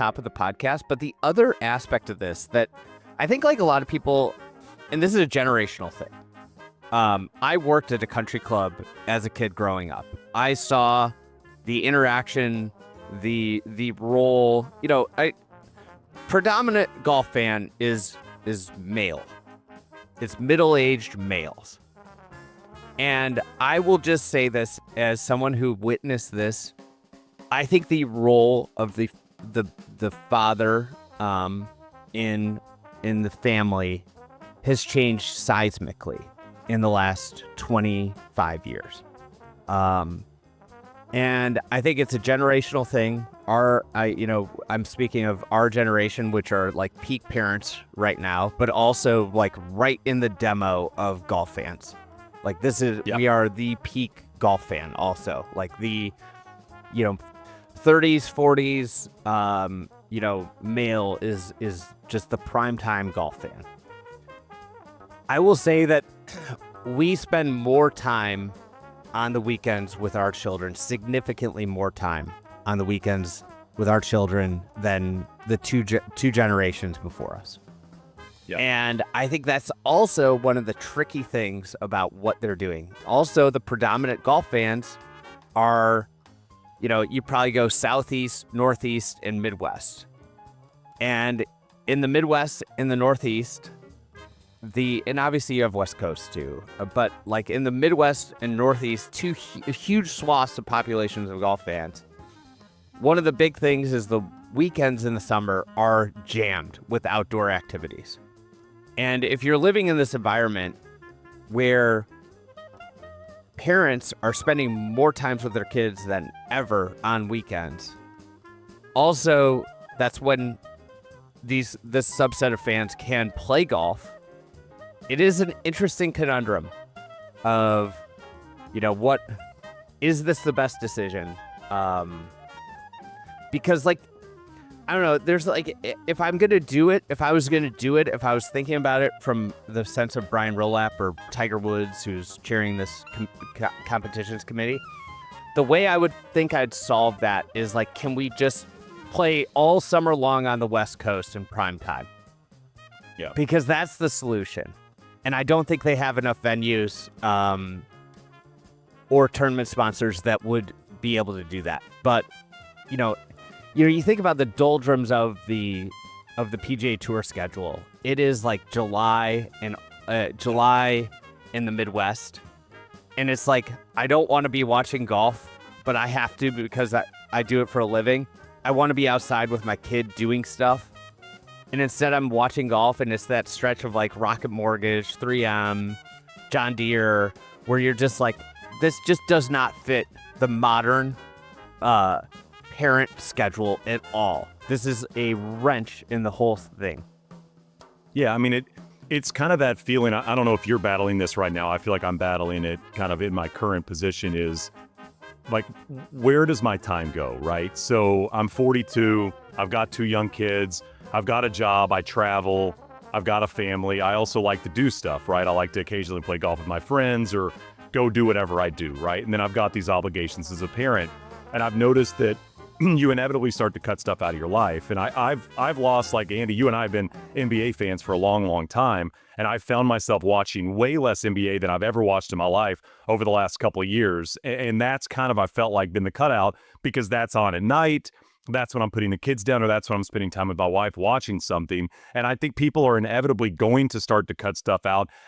top of the podcast, but the other aspect of this that I think like a lot of people, and this is a generational thing. I worked at a country club as a kid growing up. I saw the interaction, the role, predominant golf fan is male. It's middle-aged males. And I will just say this as someone who witnessed this. I think the role of the father in the family has changed seismically in the last 25 years. And I think it's a generational thing. I'm speaking of our generation, which are like peak parents right now, but also like right in the demo of golf fans. Like we are the peak golf fan also. Like the, 30s, 40s, male is just the primetime golf fan. I will say that we spend more time on the weekends with our children, significantly more time on the weekends with our children than the two generations before us. Yep. And I think that's also one of the tricky things about what they're doing. Also, the predominant golf fans are, you probably go Southeast, Northeast, and Midwest. And in the Midwest and the Northeast, and obviously you have West Coast too, but like in the Midwest and Northeast, two huge swaths of populations of golf fans. One of the big things is the weekends in the summer are jammed with outdoor activities. And if you're living in this environment where parents are spending more times with their kids than ever on weekends, also that's when this subset of fans can play golf. It is an interesting conundrum of, what is this the best decision? Because I don't know, there's if I was going to do it, if I was thinking about it from the sense of Brian Rolapp or Tiger Woods, who's chairing this competitions committee, the way I would think I'd solve that is can we just play all summer long on the West Coast in prime time? Yeah. Because that's the solution. And I don't think they have enough venues or tournament sponsors that would be able to do that. But, you think about the doldrums of the PGA Tour schedule. It is July in the Midwest. And it's I don't want to be watching golf, but I have to because I do it for a living. I want to be outside with my kid doing stuff. And instead I'm watching golf, and it's that stretch of Rocket Mortgage, 3M, John Deere, where you're just this just does not fit the modern parent schedule at all. This is a wrench in the whole thing. Yeah, I mean, it's kind of that feeling. I don't know if you're battling this right now. I feel like I'm battling it kind of in my current position is where does my time go, right? So I'm 42. I've got 2 young kids. I've got a job, I travel, I've got a family. I also like to do stuff, right? I like to occasionally play golf with my friends or go do whatever I do, right? And then I've got these obligations as a parent. And I've noticed that you inevitably start to cut stuff out of your life. And I've lost, Andy, you and I have been NBA fans for a long, long time. And I've found myself watching way less NBA than I've ever watched in my life over the last couple of years. And that's kind of, I felt been the cutout because that's on at night. That's when I'm putting the kids down, or that's when I'm spending time with my wife watching something. And I think people are inevitably going to start to cut stuff out